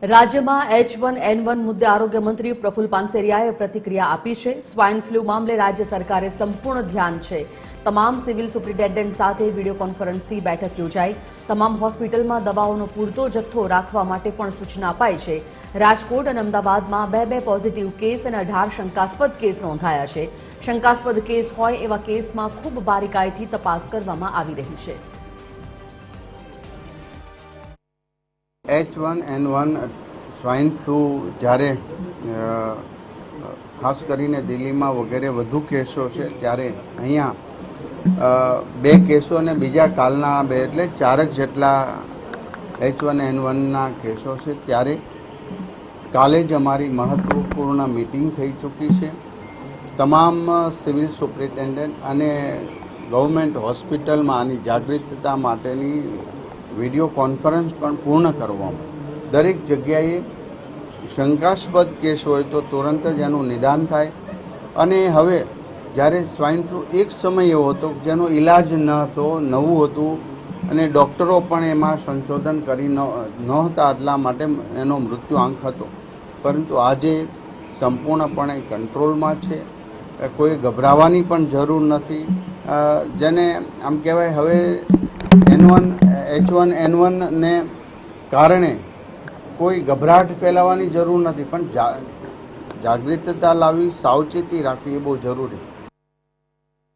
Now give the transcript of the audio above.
રાજ્યમાં H1N1 મુદ્દે આરોગ્ય મંત્રી પ્રફુલ પાનસેરિયાએ પ્રતિક્રિયા આપી છે। સ્વાઇન ફ્લૂ મામલે રાજ્ય સરકારે સંપૂર્ણ ધ્યાન છે। તમામ સિવિલ સુપ્રિન્ટેન્ડન્ટ સાથે વિડીયો કોન્ફરન્સથી બેઠક યોજાઈ। તમામ હોસ્પિટલમાં દવાઓનો પૂરતો જથ્થો રાખવા માટે પણ સૂચના અપાઈ છે। રાજકોટ અને અમદાવાદમાં 2 પોઝિટિવ કેસ અને 18 શંકાસ્પદ કેસ નોંધાયા છે। શંકાસ્પદ કેસ હોય એવા કેસમાં ખૂબ બારીકાઈથી તપાસ કરવામાં આવી રહી છે। H1N1 સ્વાઇન ફ્લૂ જ્યારે ખાસ કરીને દિલ્હીમાં વગેરે વધુ કેસો છે ત્યારે અહીંયા 2 કેસો અને બીજા કાલના 2 એટલે 4 જેટલા H1N1ના કેસો છે। ત્યારે કાલે જ અમારી મહત્વપૂર્ણ મીટિંગ થઈ ચૂકી છે। તમામ સિવિલ સુપ્રિન્ટેન્ડન્ટ અને ગવર્મેન્ટ હોસ્પિટલમાં આની જાગૃતતા માટેની વિડીયો કોન્ફરન્સ પણ પૂર્ણ કરવામાં દરેક જગ્યાએ શંકાસ્પદ કેસ હોય તો તુરંત જ એનું નિદાન થાય। અને હવે જ્યારે સ્વાઇન ફ્લૂ એક સમય એવો હતો જેનો ઈલાજ ન હતો, નવું હતું અને ડૉક્ટરો પણ એમાં સંશોધન કરી નહોતા, એટલા માટે એનો મૃત્યુઆંક હતો। પરંતુ આજે સંપૂર્ણપણે કંટ્રોલમાં છે, કોઈ ગભરાવાની પણ જરૂર નથી। જેને આમ કહેવાય હવે H1N1 ને કારણે કોઈ ગભરાટ ફેલાવવાની જરૂર નથી, પણ જાગૃતતા લાવવી, સાવચેતી રાખવી એ બહુ જરૂરી છે।